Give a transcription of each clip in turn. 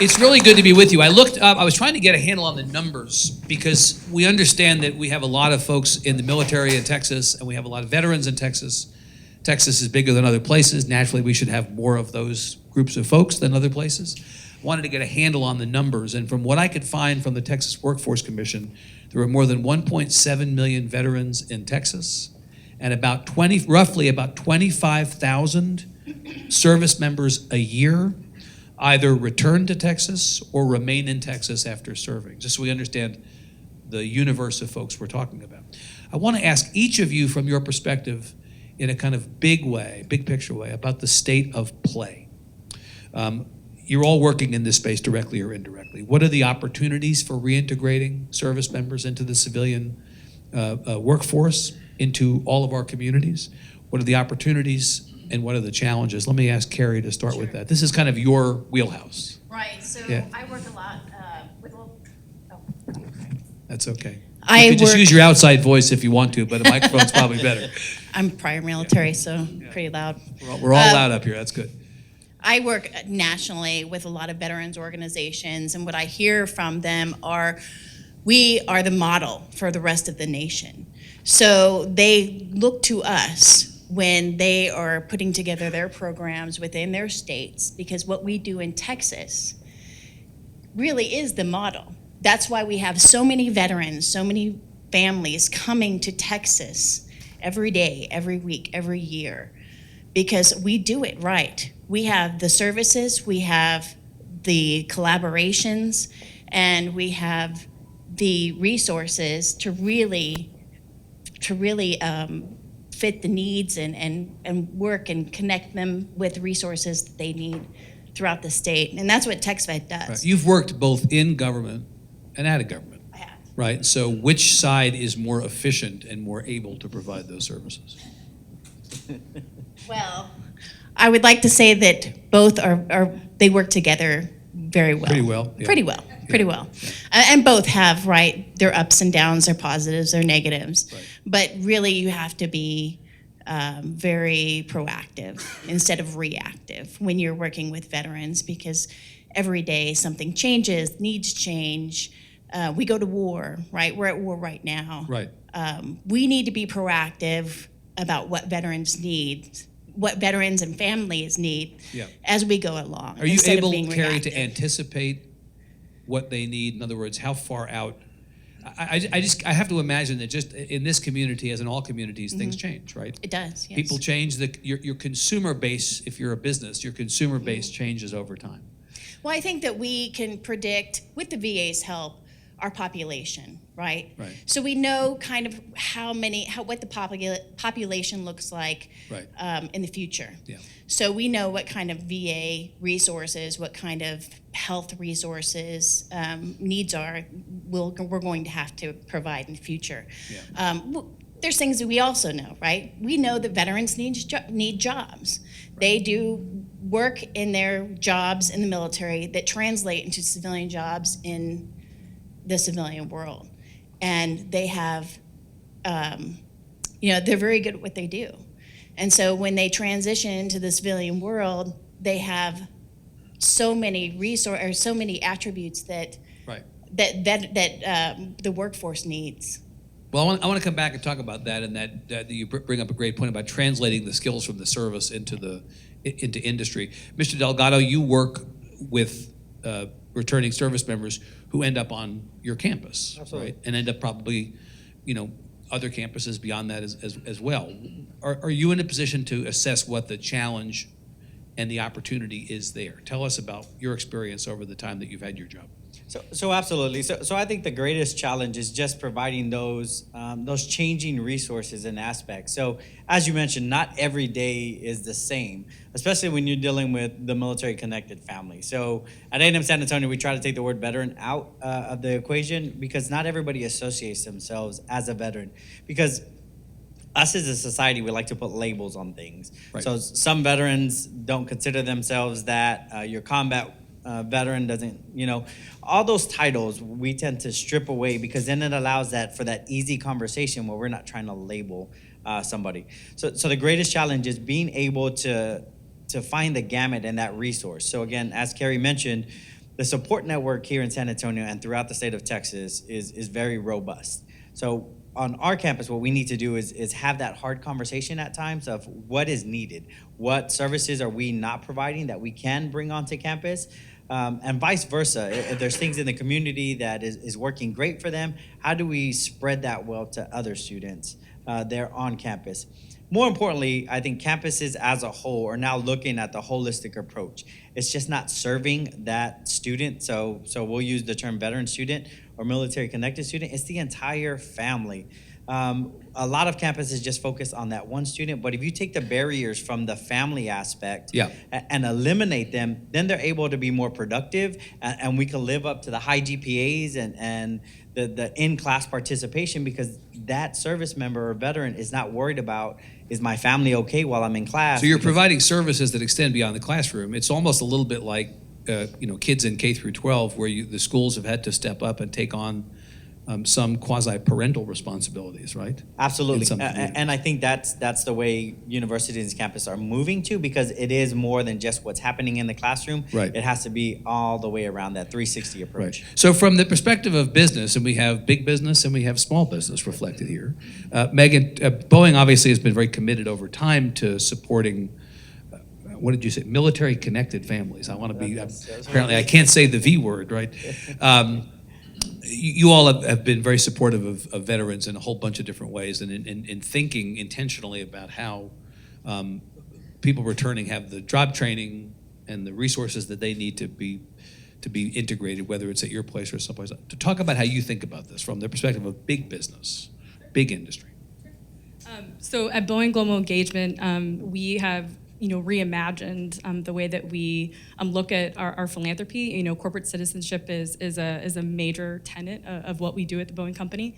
It's really good to be with you. I looked up, I was trying to get a handle on the numbers because we understand that we have a lot of folks in the military in Texas and we have a lot of veterans in Texas. Texas is bigger than other places. Naturally, we should have more of those groups of folks than other places. Wanted to get a handle on the numbers, and from what I could find from the Texas Workforce Commission, there were more than 1.7 million veterans in Texas and roughly about 25,000 service members a year either return to Texas or remain in Texas after serving, just so we understand the universe of folks we're talking about. I want to ask each of you from your perspective in a kind of big way, big picture way, about the state of play. You're all working in this space directly or indirectly. What are the opportunities for reintegrating service members into the civilian workforce, into all of our communities? What are the opportunities and what are the challenges? Let me ask Carrie to start with that. This is kind of your wheelhouse. Right, so Yeah. I work a lot with, That's okay. You could just use your outside voice if you want to, but a microphone's probably better. I'm prior military, so pretty loud. We're all loud up here, that's good. I work nationally with a lot of veterans organizations, and what I hear from them are, we are the model for the rest of the nation. So they look to us when they are putting together their programs within their states, because what we do in Texas really is the model. That's why we have so many veterans, so many families coming to Texas every day, every week, every year, because we do it right. We have the services, we have the collaborations, and we have the resources to really fit the needs and work and connect them with resources that they need throughout the state. And that's what TexVet does. Right. You've worked both in government and out of government. I have. Right, so which side is more efficient and more able to provide those services? Well, I would like to say that both they work together very well. Pretty well. Yeah. Pretty well. Pretty well. And both have, right, their ups and downs, their positives, their negatives. Right. But really you have to be very proactive instead of reactive when you're working with veterans, because every day something changes, needs change. We go to war, right? We're at war right now. Right. We need to be proactive about what veterans need, what veterans and families need as we go along. Are you able, Carrie, to anticipate what they need? In other words, how far out? I have to imagine that just in this community, as in all communities, things change, right? It does, yes. People change. Your consumer base, if you're a business, your consumer base changes over time. Well, I think that we can predict, with the VA's help, our population, right? Right. So we know kind of what the population looks like in the future. Yeah. So we know what kind of VA resources, what kind of health resources needs are we're going to have to provide in the future. Yeah. There's things that we also know, right? We know that veterans need jobs. Right. They do work in their jobs in the military that translate into civilian jobs in the civilian world. And they have, they're very good at what they do. And so when they transition into the civilian world, they have so many so many attributes that the workforce needs. Well, I want to come back and talk about that, and that you bring up a great point about translating the skills from the service into industry. Mr. Delgado, you work with returning service members who end up on your campus, right? And end up probably, other campuses beyond that as well. Are you in a position to assess what the challenge and the opportunity is there? Tell us about your experience over the time that you've had your job. So absolutely. So I think the greatest challenge is just providing those changing resources and aspects. So as you mentioned, not every day is the same, especially when you're dealing with the military connected family. So at A&M San Antonio, we try to take the word veteran out of the equation, because not everybody associates themselves as a veteran. Because us as a society, we like to put labels on things. Right. So some veterans don't consider themselves that. Your combat veteran doesn't, all those titles we tend to strip away, because then it allows for that easy conversation where we're not trying to label somebody. So the greatest challenge is being able to find the gamut in that resource. So again, as Carrie mentioned, the support network here in San Antonio and throughout the state of Texas is very robust. So on our campus, what we need to do is have that hard conversation at times of what is needed, what services are we not providing that we can bring onto campus, and vice versa. If there's things in the community that is working great for them, how do we spread that well to other students there on campus? More importantly, I think campuses as a whole are now looking at the holistic approach. It's just not serving that student. So we'll use the term veteran student or military connected student. It's the entire family. A lot of campuses just focus on that one student, but if you take the barriers from the family aspect and eliminate them, then they're able to be more productive, and we can live up to the high GPAs and the in-class participation, because that service member or veteran is not worried about, is my family okay while I'm in class? So you're providing services that extend beyond the classroom. It's almost a little bit like kids in K through 12, where the schools have had to step up and take on some quasi-parental responsibilities, right? Absolutely, and I think that's the way universities and campus are moving to, because it is more than just what's happening in the classroom. Right. It has to be all the way around, that 360 approach. Right. So from the perspective of business, and we have big business and we have small business reflected here, Megan, Boeing obviously has been very committed over time to supporting, what did you say, military connected families. I want to be, apparently I can't say the V word, right? You all have been very supportive of veterans in a whole bunch of different ways, and in thinking intentionally about how people returning have the job training and the resources that they need to be integrated, whether it's at your place or someplace else. To talk about how you think about this from the perspective of big business, big industry. So at Boeing Global Engagement, we have reimagined the way that we look at our philanthropy. Corporate citizenship is a major tenet of what we do at the Boeing Company.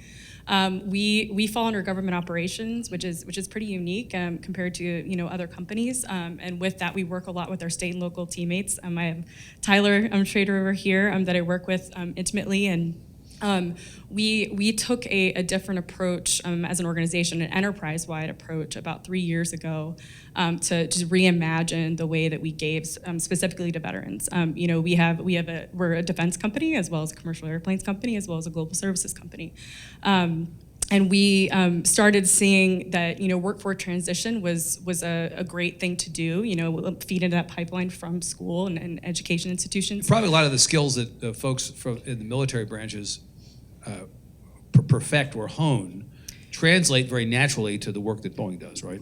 We fall under government operations, which is pretty unique compared to other companies. And with that, we work a lot with our state and local teammates. I have Tyler Schrader over here that I work with intimately, and we took a different approach as an organization, an enterprise-wide approach, about 3 years ago to just reimagine the way that we gave specifically to veterans. We're a defense company, as well as a commercial airplanes company, as well as a global services company. And we started seeing that workforce transition was a great thing to do. Feed into that pipeline from school and education institutions. Probably a lot of the skills that folks in the military branches perfect or hone translate very naturally to the work that Boeing does, right?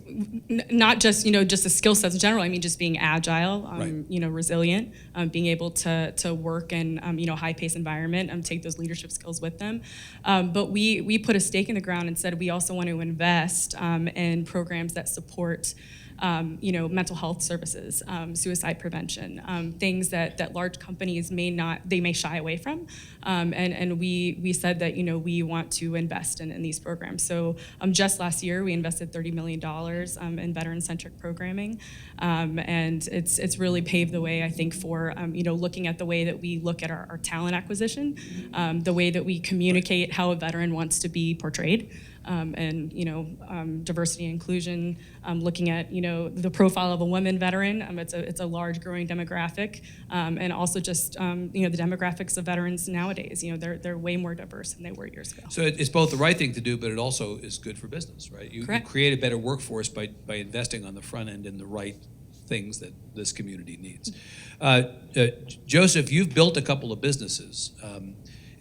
Not just just the skill sets in general. I mean, just being agile, right. Resilient, being able to work in high-paced environment, take those leadership skills with them. But we put a stake in the ground and said we also want to invest in programs that support mental health services, suicide prevention, things that large companies may shy away from. And we said that, we want to invest in these programs. So just last year, we invested $30 million in veteran-centric programming. And it's really paved the way, I think, for, looking at the way that we look at our talent acquisition, the way that we communicate how a veteran wants to be portrayed. Diversity and inclusion, looking at the profile of a woman veteran. It's a large growing demographic, and also just the demographics of veterans nowadays. They're way more diverse than they were years ago. So it's both the right thing to do, but it also is good for business, right? You create a better workforce by investing on the front end in the right things that this community needs. Joseph, you've built a couple of businesses,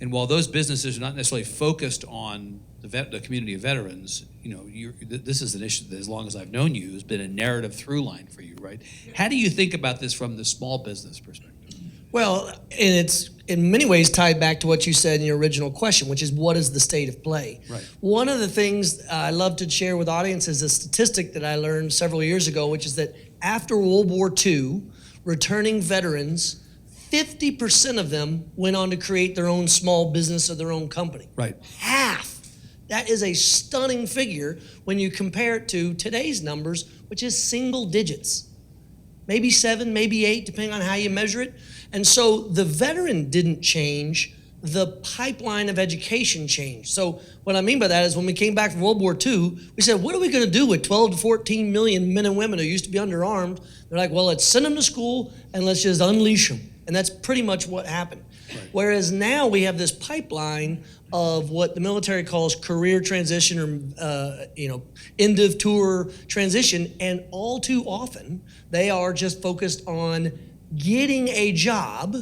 and while those businesses are not necessarily focused on the community of veterans, this is an issue that, as long as I've known you, has been a narrative through line for you, right? How do you think about this from the small business perspective? Well, and it's in many ways tied back to what you said in your original question, which is what is the state of play? Right. One of the things I love to share with audiences is a statistic that I learned several years ago, which is that after World War II, returning veterans, 50% of them went on to create their own small business or their own company. Right. Half. That is a stunning figure when you compare it to today's numbers, which is single digits. Maybe 7, maybe 8, depending on how you measure it. And so the veteran didn't change. the pipeline of education changed. So what I mean by that is when we came back from World War II, we said, what are we going to do with 12 to 14 million men and women who used to be underarmed? They're like, well, let's send them to school and let's just unleash them. And that's pretty much what happened. Right. Whereas now we have this pipeline of what the military calls career transition or end of tour transition, and all too often they are just focused on getting a job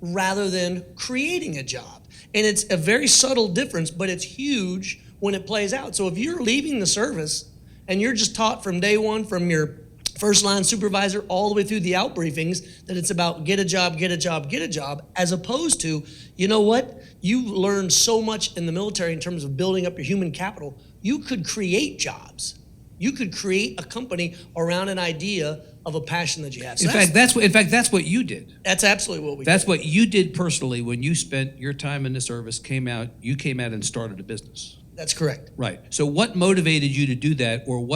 rather than creating a job. And it's a very subtle difference, but it's huge when it plays out. So if you're leaving the service and you're just taught from day one from your first line supervisor all the way through the out briefings that it's about get a job, get a job, get a job, as opposed to, you know what? You learned so much in the military in terms of building up your human capital. You could create jobs. You could create a company around an idea of a passion that you have. So in fact, that's what you did. That's absolutely what we did. That's what you did personally when you spent your time in the service, you came out and started a business. That's correct. Right. So what motivated you to do that, or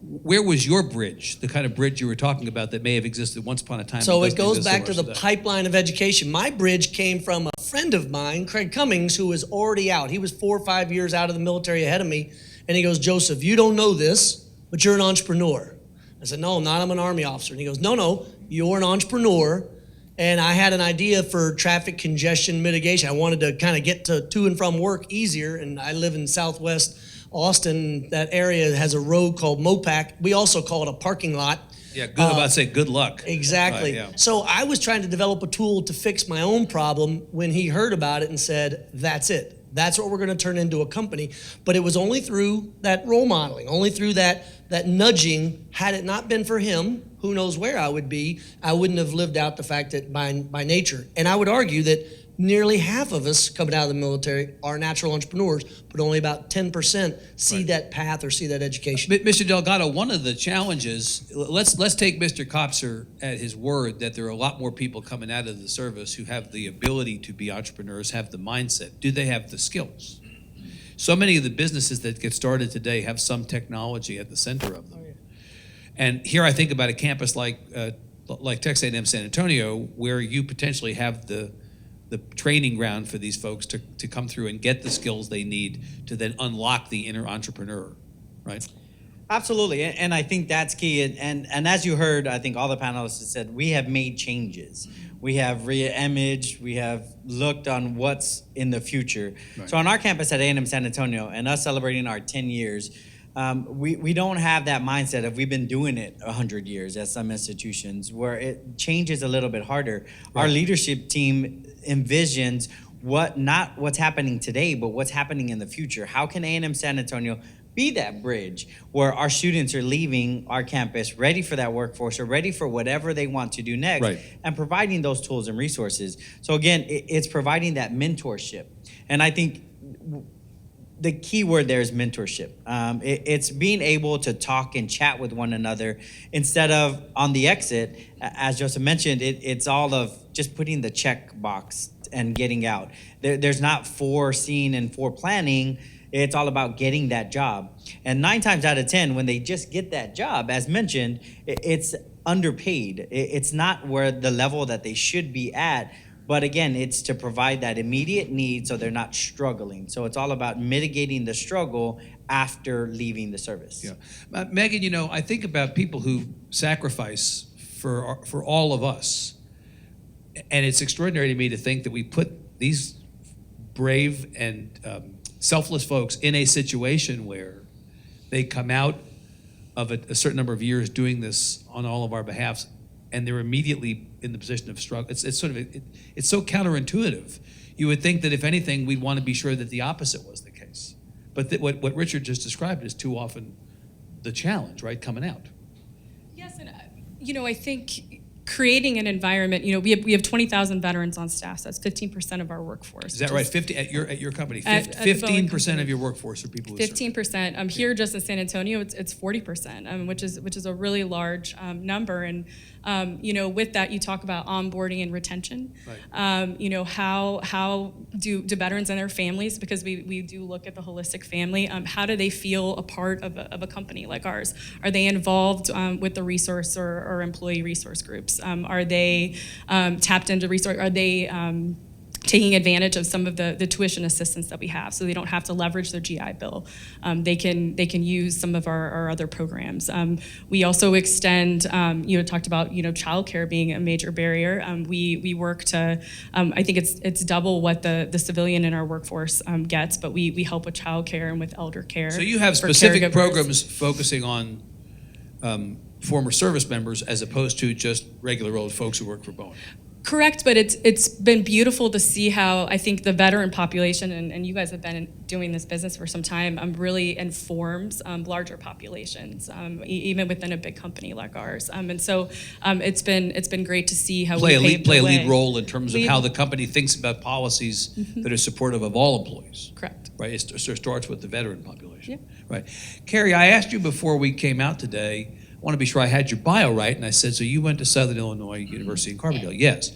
where was your bridge, the kind of bridge you were talking about that may have existed once upon a time? So it goes back to the pipeline of education. My bridge came from a friend of mine, Craig Cummings, who was already out. He was 4 or 5 years out of the military ahead of me. And he goes, Joseph, you don't know this, but you're an entrepreneur. I said, no, I'm not. I'm an Army officer. And he goes, no, you're an entrepreneur. And I had an idea for traffic congestion mitigation. I wanted to kind of get to and from work easier. And I live in Southwest Austin. That area has a road called Mopac. We also call it a parking lot. Yeah, good. About to say good luck. Exactly. Right, yeah. So I was trying to develop a tool to fix my own problem when he heard about it and said, that's it. That's what we're going to turn into a company. But it was only through that role modeling, only through that nudging. Had it not been for him, who knows where I would be. I wouldn't have lived out the fact that by nature. And I would argue that nearly half of us coming out of the military are natural entrepreneurs, but only about 10% see that path or see that education. Mr. Delgado, one of the challenges, let's take Mr. Kopser at his word that there are a lot more people coming out of the service who have the ability to be entrepreneurs, have the mindset. Do they have the skills? So many of the businesses that get started today have some technology at the center of them. And here I think about a campus like Texas A&M San Antonio, where you potentially have the training ground for these folks to come through and get the skills they need to then unlock the inner entrepreneur, right? Absolutely, and I think that's key. And as you heard, I think all the panelists have said, we have made changes. We have re-imaged, we have looked on what's in the future. Right. So on our campus at A&M San Antonio, and us celebrating our 10 years, we don't have that mindset of we've been doing it 100 years at some institutions, where it changes a little bit harder. Right. Our leadership team envisions not what's happening today, but what's happening in the future. How can A&M San Antonio be that bridge where our students are leaving our campus ready for that workforce or ready for whatever they want to do next, right, and providing those tools and resources. So again, it's providing that mentorship. And I think the key word there is mentorship. It's being able to talk and chat with one another instead of on the exit, as Joseph mentioned, it's all of just putting the check box and getting out. There's not foreseeing and planning. It's all about getting that job. And 9 times out of 10, when they just get that job, as mentioned, it's underpaid. It's not where the level that they should be at. But again, it's to provide that immediate need so they're not struggling. So it's all about mitigating the struggle after leaving the service. Yeah. Megan, I think about people who sacrifice for all of us. And it's extraordinary to me to think that we put these brave and selfless folks in a situation where they come out of a certain number of years doing this on all of our behalfs, and they're immediately in the position of struggle. It's so counterintuitive. You would think that if anything, we'd want to be sure that the opposite was the case. But what Richard just described is too often the challenge, right, coming out. Yes, and I think creating an environment, we have 20,000 veterans on staff, so that's 15% of our workforce. Is that right? 50 at your company? 15% of your workforce are people who 15%. Here, just in San Antonio, it's 40%, which is a really large number. And with that, you talk about onboarding and retention. Right. How do veterans and their families, because we do look at the holistic family, how do they feel a part of a company like ours? Are they involved with the resource or employee resource groups? Are they tapped into resource? Are they taking advantage of some of the tuition assistance that we have, so they don't have to leverage their GI Bill. They can use some of our other programs. We also extend, talked about childcare being a major barrier. We work to, I think it's double what the civilian in our workforce gets, but we help with childcare and with elder care. So you have for specific caregivers. programs focusing on former service members as opposed to just regular old folks who work for Boeing. Correct, but it's been beautiful to see how I think the veteran population, and you guys have been doing this business for some time, really informs larger populations, even within a big company like ours. And so it's been great to see how Play we paved a the way. lead role in terms of how the company thinks about policies that are supportive of all employees. Correct. Right, it starts with the veteran population. Yep. Right. Carrie, I asked you before we came out today, I want to be sure I had your bio right, and I said, so you went to Southern Illinois University in Carbondale? Yes.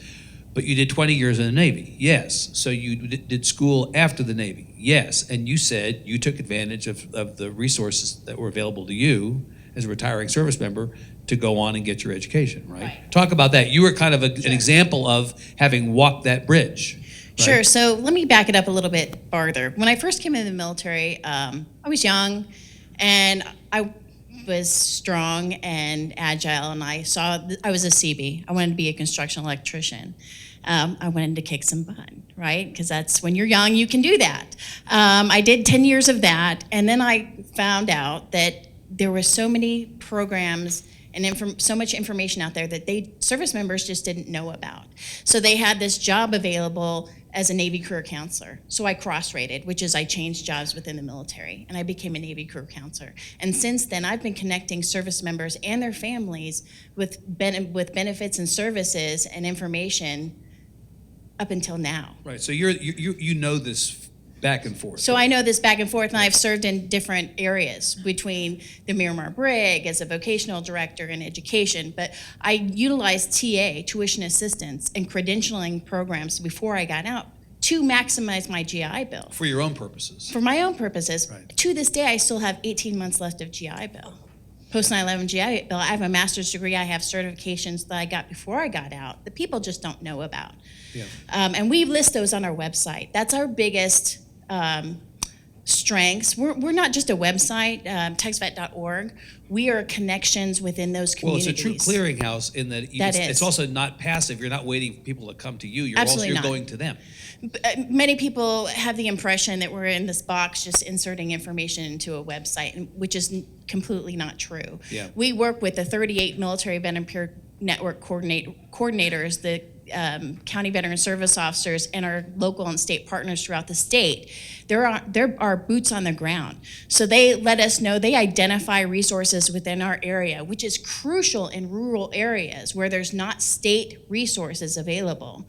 But you did 20 years in the Navy? Yes. So you did school after the Navy? Yes. And you said you took advantage of the resources that were available to you as a retiring service member to go on and get your education, right? Talk about that. You were kind of an example of having walked that bridge. Right? Sure. So let me back it up a little bit farther. When I first came into the military, I was young, and I was strong and agile, and I was a CB. I wanted to be a construction electrician. I wanted to kick some butt, right? Because that's when you're young, you can do that. I did 10 years of that, and then I found out that there were so many programs and so much information out there that service members just didn't know about. So they had this job available as a Navy career counselor. So I cross-rated, which is I changed jobs within the military, and I became a Navy career counselor. And since then, I've been connecting service members and their families with benefits and services and information up until now. Right. So you know this back and forth. So I know this back and forth, and I've served in different areas between the Miramar Brig as a vocational director in education, but I utilized TA, tuition assistance, and credentialing programs before I got out to maximize my GI Bill. For your own purposes. For my own purposes. Right. To this day, I still have 18 months left of GI Bill. Post 9/11 GI Bill, I have a master's degree, I have certifications that I got before I got out that people just don't know about. Yeah. And we list those on our website. That's our biggest strengths. We're not just a website, TexVet.org. We are connections within those communities. Well, it's a true clearinghouse in that, That it's is. also not passive. You're not waiting for people to come to you. You're Absolutely not. going to them. Many people have the impression that we're in this box just inserting information into a website, which is completely not true. Yeah. We work with the 38 military veteran peer network coordinators, the county veteran service officers, and our local and state partners throughout the state. There are boots on the ground. So they let us know, they identify resources within our area, which is crucial in rural areas where there's not state resources available.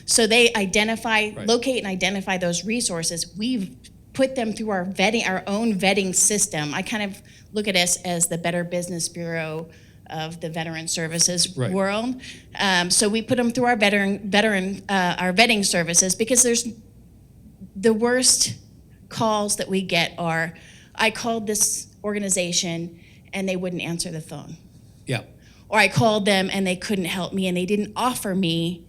So they locate and identify those resources. We've put them through our own vetting system. I kind of look at us as the Better Business Bureau of the veteran services world. So we put them through our our vetting services, because there's the worst calls that we get are, I called this organization and they wouldn't answer the phone. Yeah. Or I called them and they couldn't help me and they didn't offer me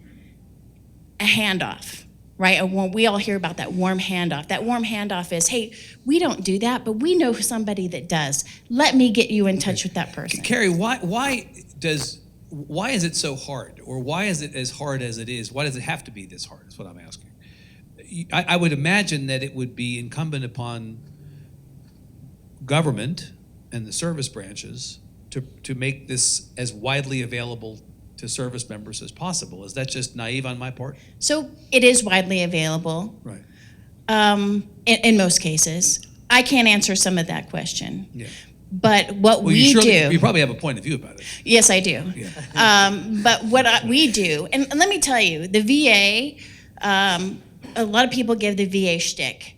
a handoff, right? We all hear about that warm handoff. That warm handoff is, hey, we don't do that, but we know somebody that does. Let me get you in touch with that person. Carrie, why is it so hard? Or why is it as hard as it is? Why does it have to be this hard, is what I'm asking. I would imagine that it would be incumbent upon government and the service branches to make this as widely available to service members as possible. Is that just naive on my part? So it is widely available. Right. In most cases. I can't answer some of that question. Yeah. But what Well, we do. You probably have a point of view about it. Yes, I do. Yeah. But what we do, and let me tell you, the VA, a lot of people give the VA shtick.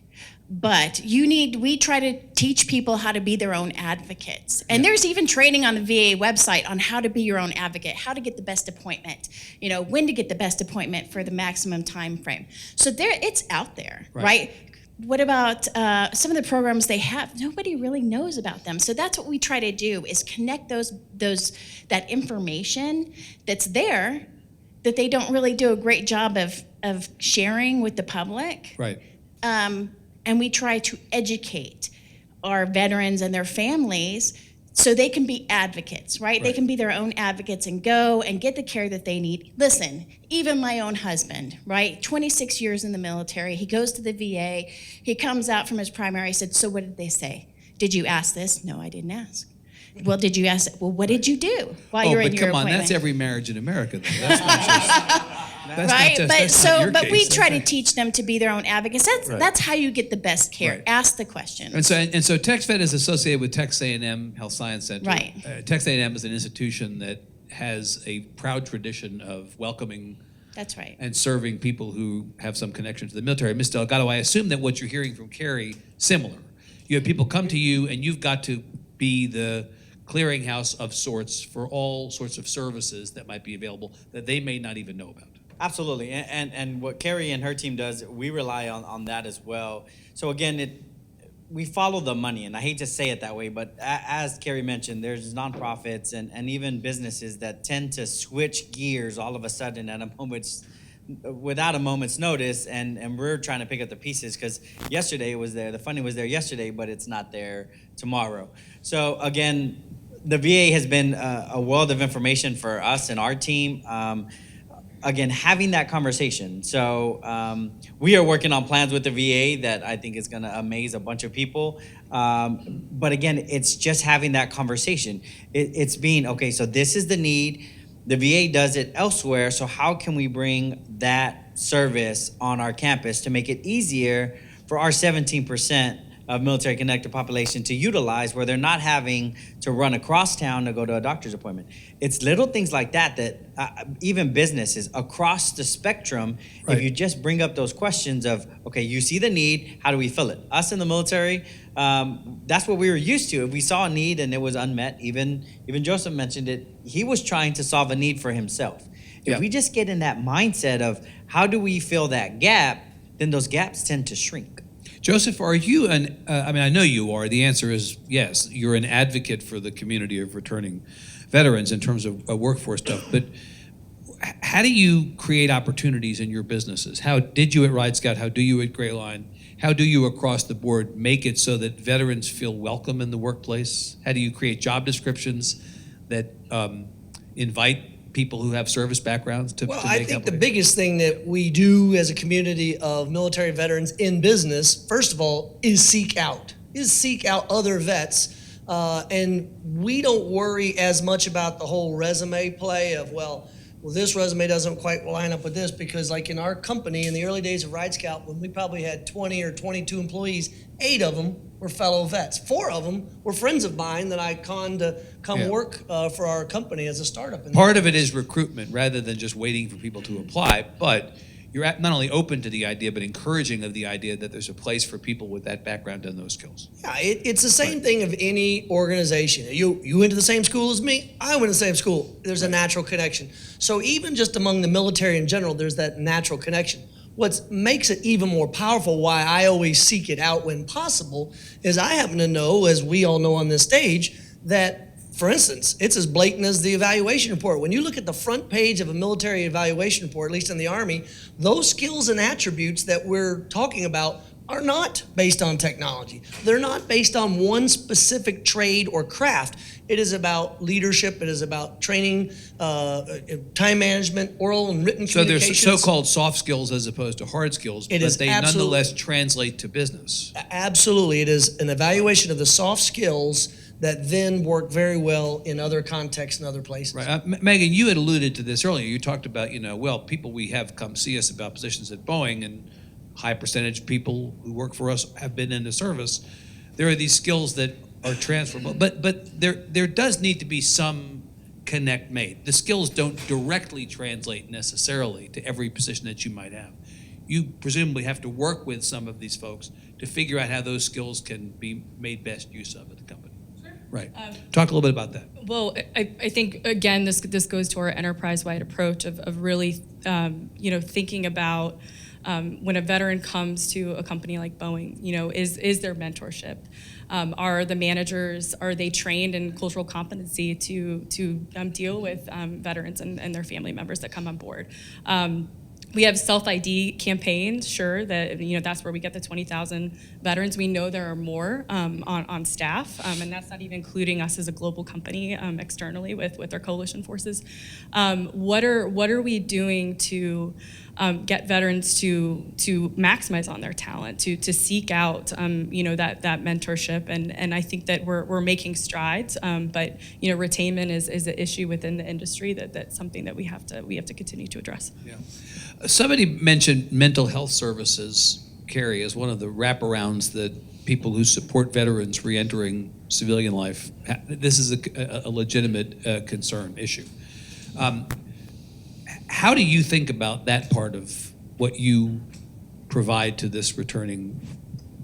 But we try to teach people how to be their own advocates. And there's even training on the VA website on how to be your own advocate, how to get the best appointment, when to get the best appointment for the maximum time frame. So it's out there, right? What about some of the programs they have? Nobody really knows about them. So that's what we try to do, is connect that information that's there that they don't really do a great job of of sharing with the public. Right. And we try to educate our veterans and their families so they can be advocates, right? They can be their own advocates and go and get the care that they need. Listen, even my own husband, right? 26 years in the military. He goes to the VA. He comes out from his primary. I said, so what did they say? Did you ask this? No, I didn't ask. Well, did you ask? Well, what did you do while you were in your appointment? Oh, but come on, that's every marriage in America, though. That's not just... That's right, not just, that's not your but case. we try to teach them to be their own advocates. That's how you get the best care. Right. Ask the questions. And so TexVet is associated with Texas A&M Health Science Center. Right. Texas A&M is an institution that has a proud tradition of welcoming That's right. and serving people who have some connection to the military. Ms. Delgado, I assume that what you're hearing from Carrie, similar. You have people come to you and you've got to be the clearinghouse of sorts for all sorts of services that might be available that they may not even know about. Absolutely, and what Carrie and her team does, we rely on that as well. So again, we follow the money, and I hate to say it that way, but as Carrie mentioned, there's nonprofits and even businesses that tend to switch gears all of a sudden without a moment's notice, and we're trying to pick up the pieces because yesterday it was there, the funding was there yesterday, but it's not there tomorrow. So again, the VA has been a world of information for us and our team. Again, having that conversation. So we are working on plans with the VA that I think is going to amaze a bunch of people. But again, it's just having that conversation. It's being, okay, so this is the need. The VA does it elsewhere. So how can we bring that service on our campus to make it easier for our 17% of military connected population to utilize, where they're not having to run across town to go to a doctor's appointment. It's little things like that even businesses across the spectrum, if you just bring up those questions of, okay, you see the need, how do we fill it? Us in the military, that's what we were used to. If we saw a need and it was unmet, even Joseph mentioned it, he was trying to solve a need for himself. If we just get in that mindset of how do we fill that gap, then those gaps tend to shrink. Joseph, are you I know you are. The answer is yes. You're an advocate for the community of returning veterans in terms of workforce stuff. But how do you create opportunities in your businesses? How did you at Ride Scout? How do you at Gray Line? How do you across the board make it so that veterans feel welcome in the workplace? How do you create job descriptions that invite people who have service backgrounds to make I think the biggest thing that we do as a community of military veterans in business, first of all, is seek out other vets. And we don't worry as much about the whole resume play of, well, this resume doesn't quite line up with this, because like in our company in the early days of Ride Scout, when we probably had 20 or 22 employees, 8 of them were fellow vets. 4 of them were friends of mine that I conned to come work for our company as a startup. Part of it is recruitment rather than just waiting for people to apply, but you're not only open to the idea, but encouraging of the idea that there's a place for people with that background and those skills. Yeah, it's the same thing of any organization. You went to the same school as me, I went to the same school. There's a natural connection. So even just among the military in general, there's that natural connection. What makes it even more powerful, why I always seek it out when possible, is I happen to know, as we all know on this stage, that, for instance, it's as blatant as the evaluation report. When you look at the front page of a military evaluation report, at least in the Army, those skills and attributes that we're talking about are not based on technology. They're not based on one specific trade or craft. It is about leadership. It is about training, time management, oral and written communications. So there's so-called soft skills as opposed to hard skills, but they nonetheless translate to business. Absolutely. It is an evaluation of the soft skills that then work very well in other contexts and other places. Right. Megan, you had alluded to this earlier. You talked about, people we have come see us about positions at Boeing, and high percentage of people who work for us have been in the service. There are these skills that are transferable, but there does need to be some connect made. The skills don't directly translate necessarily to every position that you might have. You presumably have to work with some of these folks to figure out how those skills can be made best use of at the company. Right. Talk a little bit about that. Well, I think, again, this goes to our enterprise-wide approach of really, thinking about when a veteran comes to a company like Boeing, is there mentorship? Are the managers, are they trained in cultural competency to deal with veterans and their family members that come on board? We have self-ID campaigns, sure, that, that's where we get the 20,000 veterans. We know there are more on staff, and that's not even including us as a global company externally with our coalition forces. What are we doing to get veterans to maximize on their talent, to seek out that mentorship, and I think that we're making strides, but retainment is an issue within the industry that's something that we have to continue to address. Yeah. Somebody mentioned mental health services, Carrie, as one of the wraparounds that people who support veterans reentering civilian life. This is a legitimate concern issue. How do you think about that part of what you provide to this returning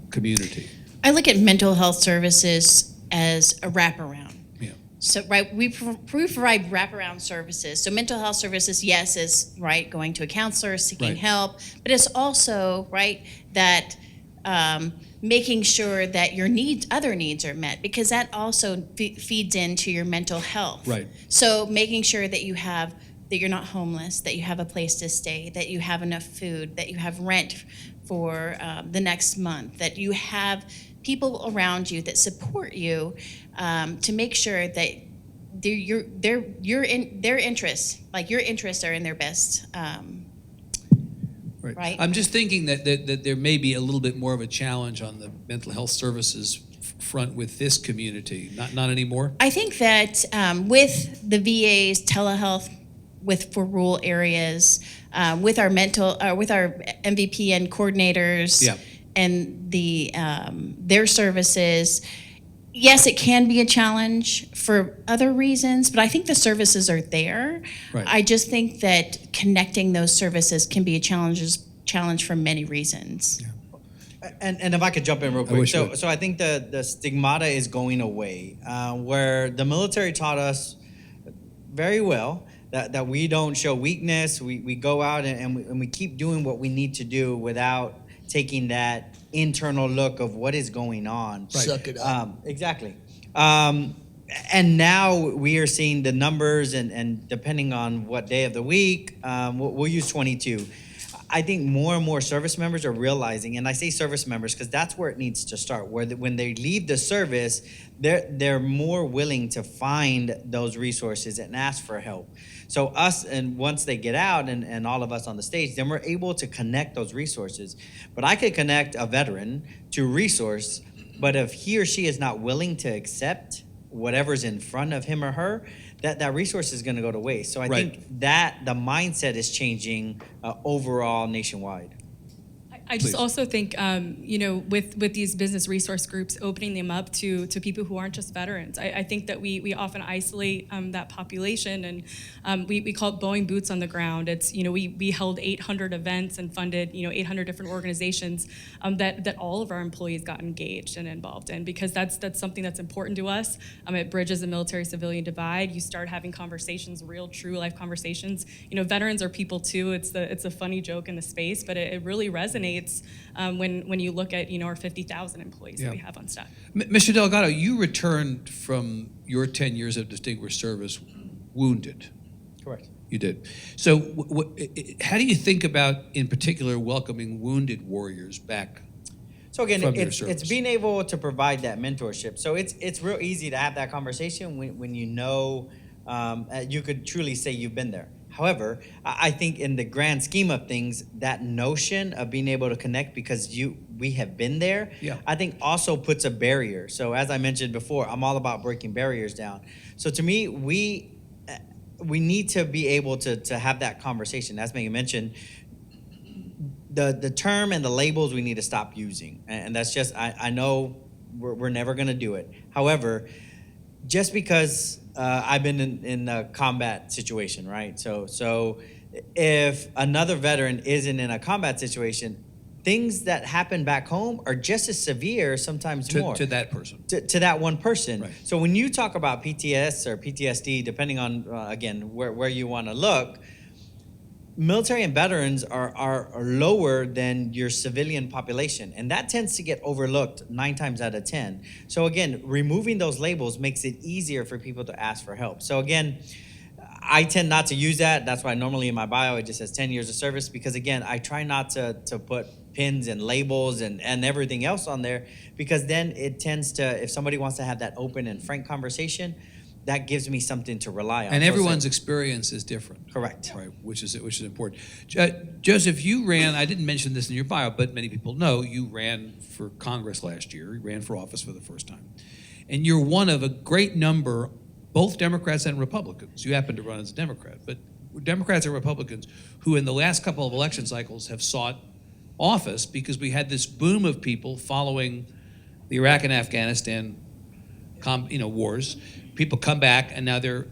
community? I look at mental health services as a wraparound. So, right, we provide wraparound services. So mental health services, yes, is, right, going to a counselor, seeking help, but it's also, right, that making sure that your other needs are met, because that also feeds into your mental health. Right. So making sure that that you're not homeless, that you have a place to stay, that you have enough food, that you have rent for the next month, that you have people around you that support you, to make sure that their interests, like your interests, are in their best. Right. I'm just thinking that there may be a little bit more of a challenge on the mental health services front with this community. Not anymore. I think that with the VA's telehealth, for rural areas, with our MVP and coordinators. Yeah. And their services, yes, it can be a challenge for other reasons, but I think the services are there. Right. I just think that connecting those services can be a challenge for many reasons. Yeah. And if I could jump in real quick. So I think the stigmata is going away, where the military taught us very well that we don't show weakness. We go out and we keep doing what we need to do without taking that internal look of what is going on. Right. Suck it up. Exactly. And now we are seeing the numbers, and depending on what day of the week, we'll use 22. I think more and more service members are realizing, and I say service members because that's where it needs to start, where when they leave the service, they're more willing to find those resources and ask for help. So us, and once they get out, and all of us on the stage, then we're able to connect those resources. But I could connect a veteran to resource, but if he or she is not willing to accept whatever's in front of him or her, that resource is going to go to waste. So I think that the mindset is changing overall nationwide. I just Please. also think, with these business resource groups, opening them up to people who aren't just veterans. I think that we often isolate that population, and we call it Boeing boots on the ground. It's, we held 800 events and funded, 800 different organizations that all of our employees got engaged and involved in, because that's something that's important to us. It bridges the military-civilian divide. You start having conversations, real, true life conversations. Veterans are people too. It's a funny joke in the space, but it really resonates when you look at our 50,000 employees that we have on staff. Mr. Delgado, you returned from your 10 years of distinguished service wounded. Correct. You did. So how do you think about, in particular, welcoming wounded warriors back? So again, from their it's service? being able to provide that mentorship. So it's real easy to have that conversation when you could truly say you've been there. However, I think in the grand scheme of things, that notion of being able to connect because we have been there, I think also puts a barrier. So as I mentioned before, I'm all about breaking barriers down. So to me, we need to be able to have that conversation. As Megan mentioned, the term and the labels we need to stop using. And that's just, I know we're never going to do it. However, just because I've been in a combat situation, right? So if another veteran isn't in a combat situation, things that happen back home are just as severe, sometimes more. To that person. To that one person. Right. So when you talk about PTS or PTSD, depending on, again, where you want to look, military and veterans are lower than your civilian population, and that tends to get overlooked 9 times out of 10. So again, removing those labels makes it easier for people to ask for help. So again, I tend not to use that. That's why normally in my bio it just says 10 years of service, because again, I try not to put pins and labels and everything else on there, because then it tends to, if somebody wants to have that open and frank conversation, that gives me something to rely on. And So everyone's experience is different. correct. Right, which is important. Joseph, you ran, I didn't mention this in your bio, but many people know you ran for Congress last year. You ran for office for the first time. And you're one of a great number, both Democrats and Republicans. You happen to run as a Democrat, but Democrats and Republicans who in the last couple of election cycles have sought office because we had this boom of people following the Iraq and Afghanistan wars. People come back and now they're,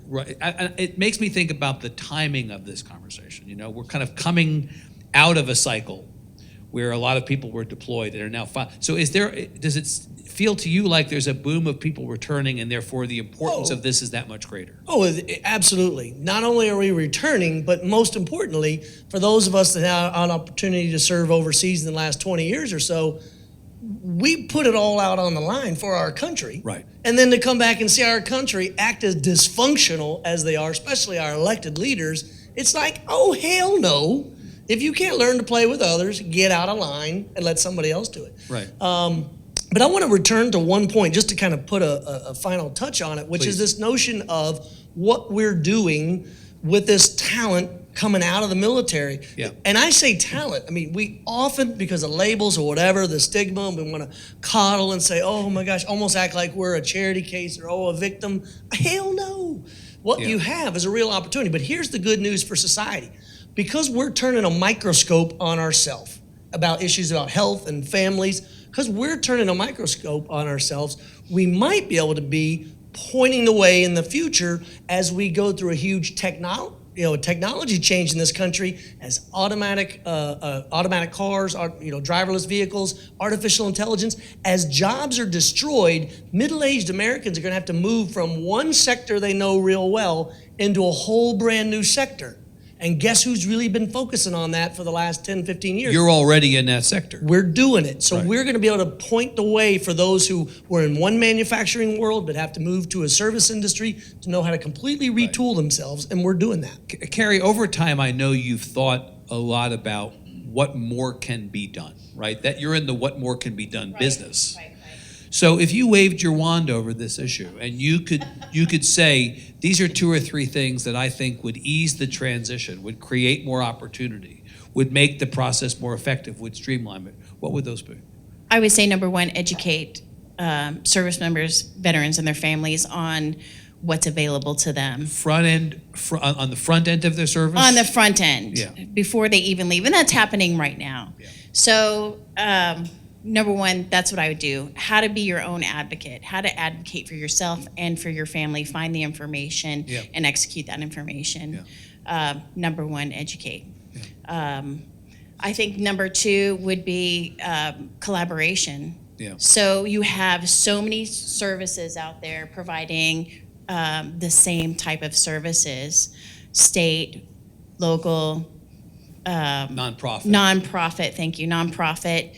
it makes me think about the timing of this conversation. You know, we're kind of coming out of a cycle where a lot of people were deployed and are now, so does it feel to you like there's a boom of people returning and therefore the importance of this is that much greater? Oh, absolutely. Not only are we returning, but most importantly, for those of us that had an opportunity to serve overseas in the last 20 years or so, we put it all out on the line for our country. Right. And then to come back and see our country act as dysfunctional as they are, especially our elected leaders, it's like, oh, hell no. If you can't learn to play with others, get out of line and let somebody else do it. Right. But I want to return to one point just to kind of put a final touch on it, which is this notion of what we're doing with this talent coming out of the military. Yeah. And I say talent. I mean, we often, because of labels or whatever, the stigma, we want to coddle and say, oh my gosh, almost act like we're a charity case or, a victim. Hell no. What you have is a real opportunity. But here's the good news for society. Because we're turning a microscope on ourselves about issues about health and families, because we're turning a microscope on ourselves, we might be able to be pointing the way in the future as we go through a huge technology change in this country, as automatic cars, driverless vehicles, artificial intelligence. As jobs are destroyed, middle-aged Americans are going to have to move from one sector they know real well into a whole brand new sector. And guess who's really been focusing on that for the last 10, 15 years? You're already in that sector. We're doing it. So Right. we're going to be able to point the way for those who were in one manufacturing world but have to move to a service industry to know how to completely retool themselves, and we're doing that. Carrie, over time, I know you've thought a lot about what more can be done, right? That you're in the what more can be done business. Right. So if you waved your wand over this issue and you could say, these are 2 or 3 things that I think would ease the transition, would create more opportunity, would make the process more effective, would streamline it, what would those be? I would say number one, educate service members, veterans, and their families on what's available to them. On the front end of their service? On the front end, Yeah. before they even leave. And that's happening right now. Yeah. So, number one, that's what I would do. How to be your own advocate, how to advocate for yourself and for your family, find the information Yeah. and execute that information. Number one, educate. I think number 2 would be collaboration. Yeah. So you have so many services out there providing the same type of services, state, local, nonprofit, thank you, nonprofit.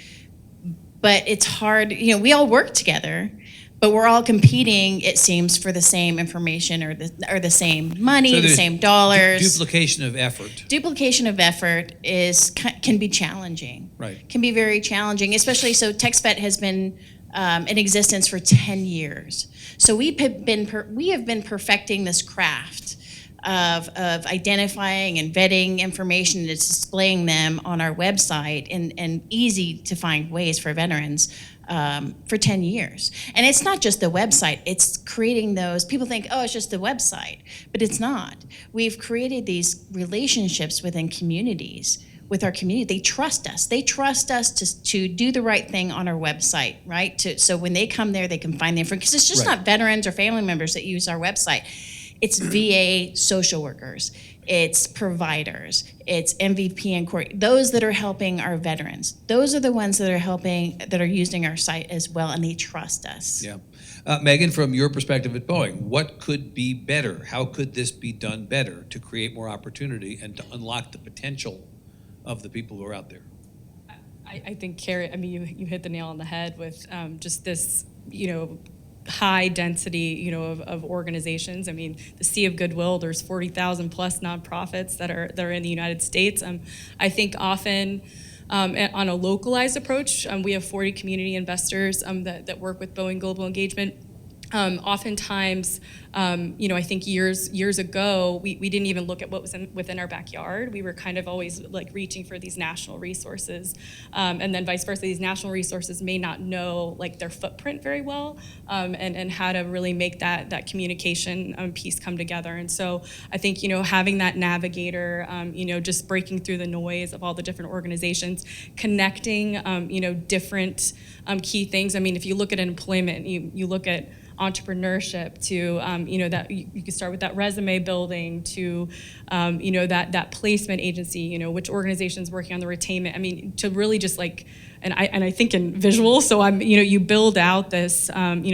But it's hard, we all work together, but we're all competing, it seems, for the same information or the same money, the there's same dollars. Duplication of effort. Duplication of effort can be challenging. Right. Can be very challenging, especially so TexVet has been in existence for 10 years. So we have been perfecting this craft of identifying and vetting information and displaying them on our website in easy to find ways for veterans for 10 years. And it's not just the website, it's creating those, people think, oh, it's just the website, but it's not. We've created these relationships within communities, with our community. They trust us. They trust us to do the right thing on our website, right? So when they come there, they can find the information, because it's just not veterans or family members that use our website. It's VA social workers, it's providers, it's MVP and Corey, those that are helping our veterans. Those are the ones that are using our site as well, and they trust us. Yeah. Megan, from your perspective at Boeing, what could be better? How could this be done better to create more opportunity and to unlock the potential of the people who are out there? I think, Carrie, you hit the nail on the head with just this, high density, of organizations. I mean, the Sea of Goodwill, there's 40,000 plus nonprofits that are in the United States. I think often on a localized approach, we have 40 community investors that work with Boeing Global Engagement. Oftentimes, I think years ago, we didn't even look at what was within our backyard. We were kind of always like reaching for these national resources, and then vice versa. These national resources may not know like their footprint very well, and how to really make that communication piece come together. And so I think having that navigator, just breaking through the noise of all the different organizations, connecting, different key things. I mean, if you look at employment, you look at entrepreneurship to that you can start with that resume building to that placement agency, which organization's working on the retainment. I mean, to really just like, and I think in visual, so I'm you build out this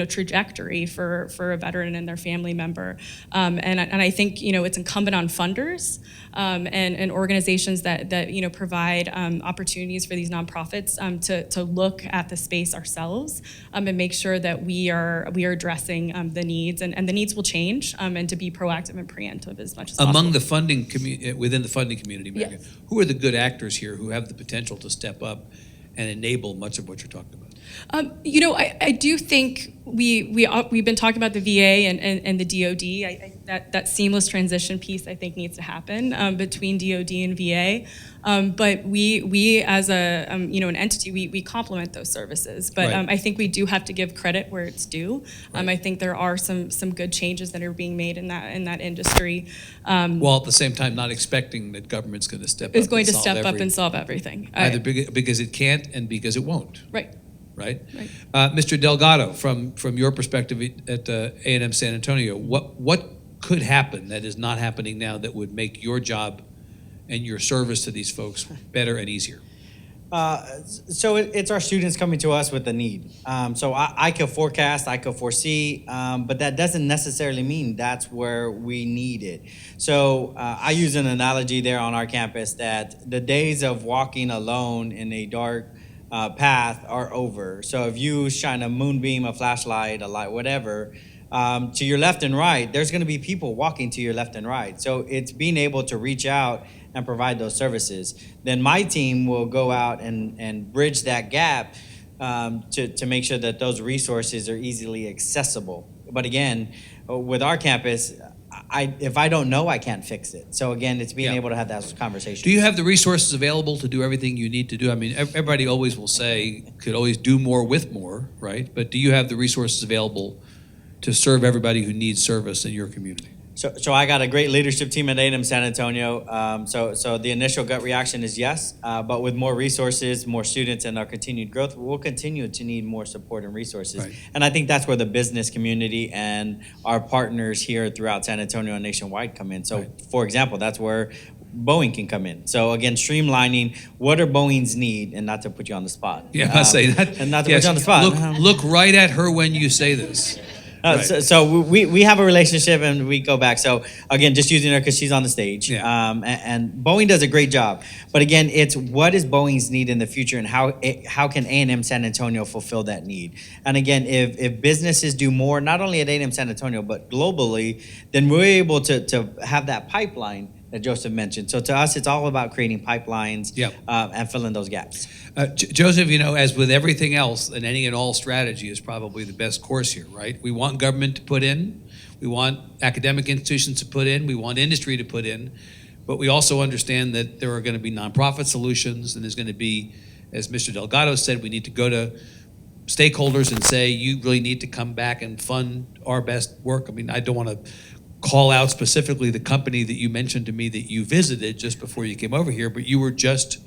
trajectory for a veteran and their family member, and I think it's incumbent on funders and organizations that provide opportunities for these nonprofits to look at the space ourselves and make sure that we are addressing the needs, and the needs will change, and to be proactive and preemptive as much as possible. Among the funding within the funding community, Megan, Yes. who are the good actors here who have the potential to step up and enable much of what you're talking about? I do think we've been talking about the VA and the DoD. That seamless transition piece I think needs to happen between DoD and VA. But we as an entity, we complement those services. But Right. I think we do have to give credit where it's due. Right. I think there are some good changes that are being made in that industry. While at the same time not expecting that government's going to step up. Is going and to solve step up every- and solve everything. either because it can't and because it won't. Right. Right? Right. Mr. Delgado, from your perspective at A&M San Antonio, what could happen that is not happening now that would make your job and your service to these folks better and easier? So it's our students coming to us with a need. So I could forecast, I could foresee, but that doesn't necessarily mean that's where we need it. So I use an analogy there on our campus that the days of walking alone in a dark path are over. So if you shine a moonbeam, a flashlight, a light, whatever, to your left and right, there's going to be people walking to your left and right. So it's being able to reach out and provide those services. Then my team will go out and bridge that gap to make sure that those resources are easily accessible. But again, with our campus, if I don't know, I can't fix it. So again, it's being able to have that conversation. Do you have the resources available to do everything you need to do? I mean, everybody always will say, could always do more with more, right? But do you have the resources available to serve everybody who needs service in your community? So I got a great leadership team at A&M San Antonio. So the initial gut reaction is yes, but with more resources, more students, and our continued growth, we'll continue to need more support and resources. Right. And I think that's where the business community and our partners here throughout San Antonio and nationwide come in. So, for example, that's where Boeing can come in. So again, streamlining what are Boeing's need, and not to put you on the spot. Yeah, I'll say that. And not to put you on the spot. Look right at her when you say this. Right. So we have a relationship and we go back. So again, just using her because she's on the stage. Yeah. And Boeing does a great job. But again, it's what is Boeing's need in the future and how can A&M San Antonio fulfill that need? And again, if businesses do more, not only at A&M San Antonio, but globally, then we're able to have that pipeline that Joseph mentioned. So to us, it's all about creating pipelines and filling those gaps. Joseph, as with everything else, an any and all strategy is probably the best course here, right? We want government to put in, we want academic institutions to put in, we want industry to put in, but we also understand that there are going to be nonprofit solutions, and there's going to be, as Mr. Delgado said, we need to go to stakeholders and say, you really need to come back and fund our best work. I mean, I don't want to call out specifically the company that you mentioned to me that you visited just before you came over here, but you were just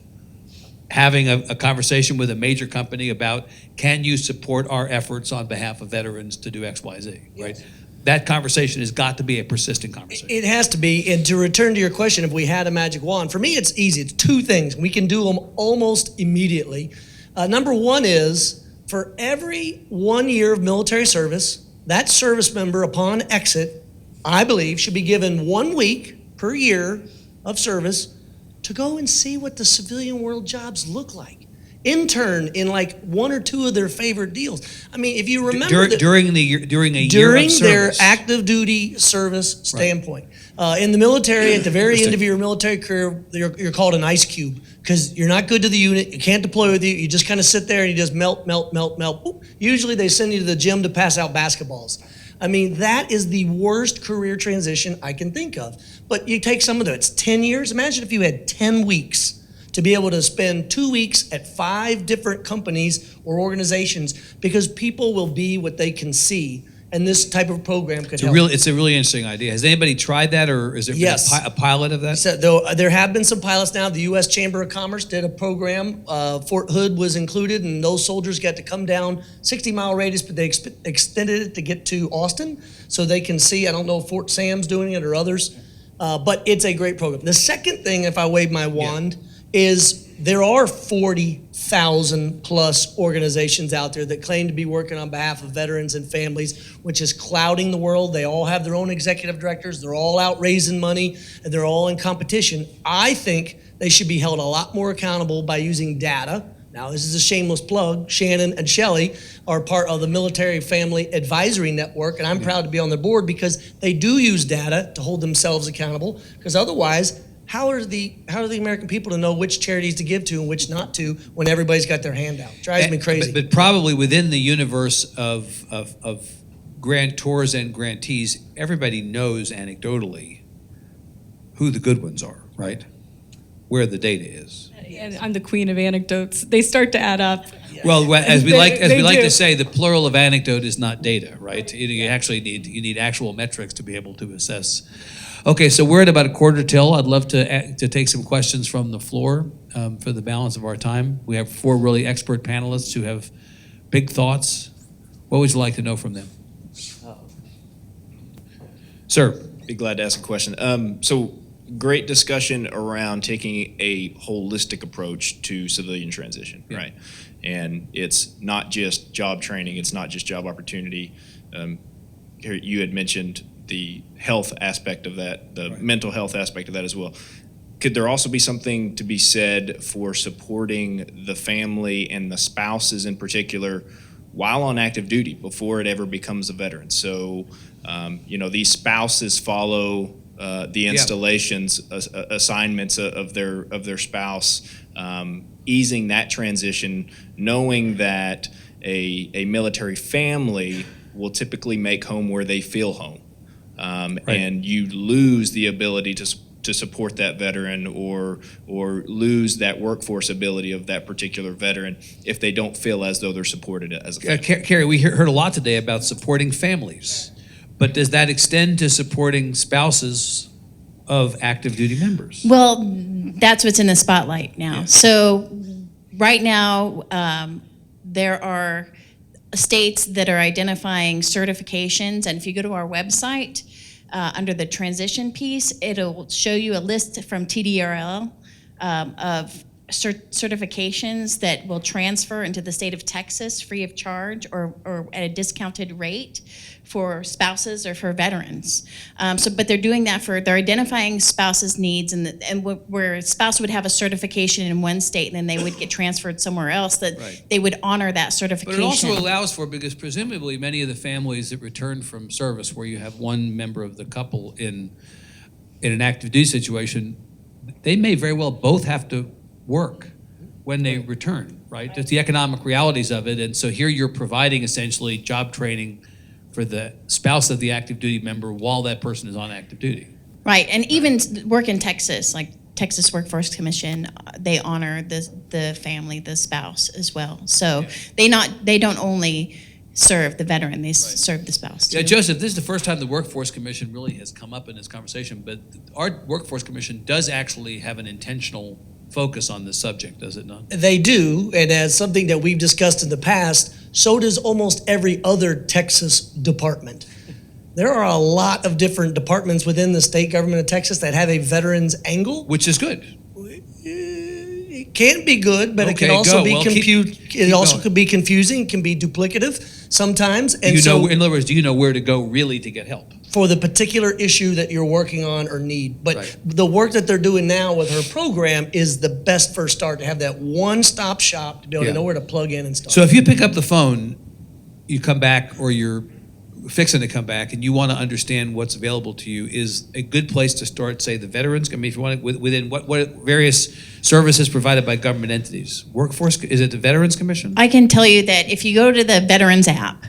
having a conversation with a major company about, can you support our efforts on behalf of veterans to do X, Y, Z, right? Yes. That conversation has got to be a persistent conversation. It has to be. And to return to your question, if we had a magic wand, for me, it's easy. It's two things. We can do them almost immediately. Number one is, for every 1 year of military service, that service member upon exit, I believe, should be given 1 week per year of service to go and see what the civilian world jobs look like. intern in like one or two of their favorite deals. I mean, if you remember during a year of their service. active duty service standpoint. In the military, at the very end of your military career, you're called an ice cube because you're not good to the unit. You can't deploy with you. You just kind of sit there and you just melt. Boop. Usually they send you to the gym to pass out basketballs. I mean, that is the worst career transition I can think of. But you take some of it's 10 years. Imagine if you had 10 weeks to be able to spend 2 weeks at 5 different companies or organizations, because people will be what they can see, and this type of program could help. It's a really interesting idea. Has anybody tried that, or is there Yes. been a pilot of that? So, there have been some pilots now. The U.S. Chamber of Commerce did a program. Fort Hood was included, and those soldiers got to come down 60-mile radius, but they extended it to get to Austin so they can see. I don't know if Fort Sam's doing it or others, but it's a great program. The second thing, if I wave my wand, is there are 40,000 plus organizations out there that claim to be working on behalf of veterans and families, which is clouding the world. They all have their own executive directors. They're all out raising money, and they're all in competition. I think they should be held a lot more accountable by using data. Now, this is a shameless plug. Shannon and Shelley are part of the Military Family Advisory Network, and I'm proud to be on their board because they do use data to hold themselves accountable, because otherwise, how are the American people to know which charities to give to and which not to when everybody's got their hand out? Drives me crazy. But probably within the universe of grantors and grantees, everybody knows anecdotally who the good ones are, right? Where the data is. And I'm the queen of anecdotes. They start to add up. Well, as we like do. to say, the plural of anecdote is not data, right? You actually need actual metrics to be able to assess. Okay, so we're at about 1:15. I'd love to take some questions from the floor for the balance of our time. We have 4 really expert panelists who have big thoughts. What would you like to know from them? Sir. Be glad to ask a question. So great discussion around taking a holistic approach to civilian transition, right? And it's not just job training, it's not just job opportunity. Here you had mentioned the health aspect of that, the mental health aspect of that as well. Could there also be something to be said for supporting the family and the spouses in particular while on active duty before it ever becomes a veteran? So, these spouses follow the installations, assignments of their spouse, easing that transition, knowing that a military family will typically make home where they feel home. And you lose the ability to support that veteran or lose that workforce ability of that particular veteran if they don't feel as though they're supported as a family. Carrie, we heard a lot today about supporting families, but does that extend to supporting spouses of active duty members? Well, that's what's in the spotlight now. So right now, there are states that are identifying certifications, and if you go to our website, under the transition piece, it'll show you a list from TDRL of certifications that will transfer into the state of Texas free of charge or at a discounted rate for spouses or for veterans. But they're doing that they're identifying spouses' needs, and where a spouse would have a certification in one state and then they would get transferred somewhere else, that they would honor that certification. But it also allows for, because presumably many of the families that return from service where you have one member of the couple in an active duty situation, they may very well both have to work when they return, right? That's the economic realities of it. And so here you're providing essentially job training for the spouse of the active duty member while that person is on active duty. Right, and even work in Texas, like Texas Workforce Commission, they honor the family, the spouse as well. So they don't only serve the veteran, they serve the spouse too. Yeah, Joseph, this is the first time the Workforce Commission really has come up in this conversation, but our Workforce Commission does actually have an intentional focus on this subject, does it not? They do, and as something that we've discussed in the past, so does almost every other Texas department. There are a lot of different departments within the state government of Texas that have a veterans angle. Which is good. It can be good, but it can Okay, also go. be Well, it also going. could be confusing, can be duplicative sometimes. And In other words, do you know where to go really to get help? for the particular issue that you're working on or need. But Right. the work that they're doing now with her program is the best first start, to have that one-stop shop to be able Yeah. to know where to plug in and stuff. So if you pick up the phone, you come back, or you're fixing to come back, and you want to understand what's available to you, is a good place to start, say, the veterans? I mean, if you want to, within what various services provided by government entities? Workforce, is it the Veterans Commission? I can tell you that if you go to the Veterans app,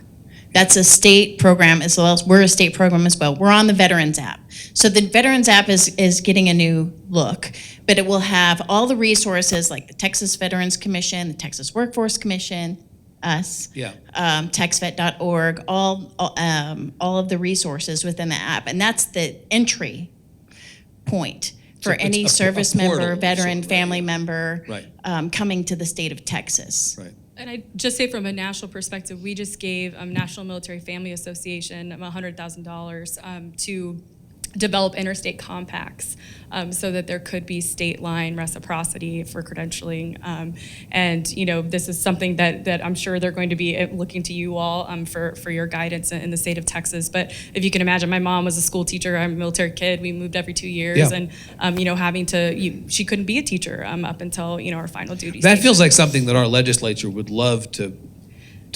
that's a state program as well as we're a state program as well. We're on the Veterans app. So the Veterans app is getting a new look, but it will have all the resources like the Texas Veterans Commission, the Texas Workforce Commission, us, Yeah. TexVet.org, all of the resources within the app. And that's the entry point for So it's any a service portal, member, veteran, sort of, family member Right. coming to the state of Texas. Right. And I just say from a national perspective, we just gave National Military Family Association $100,000 to develop interstate compacts so that there could be state line reciprocity for credentialing. And this is something that I'm sure they're going to be looking to you all for your guidance in the state of Texas. But if you can imagine, my mom was a school teacher. I'm a military kid. We moved every 2 years, Yeah. and having to, she couldn't be a teacher up until our final duty. That station. feels like something that our legislature would love to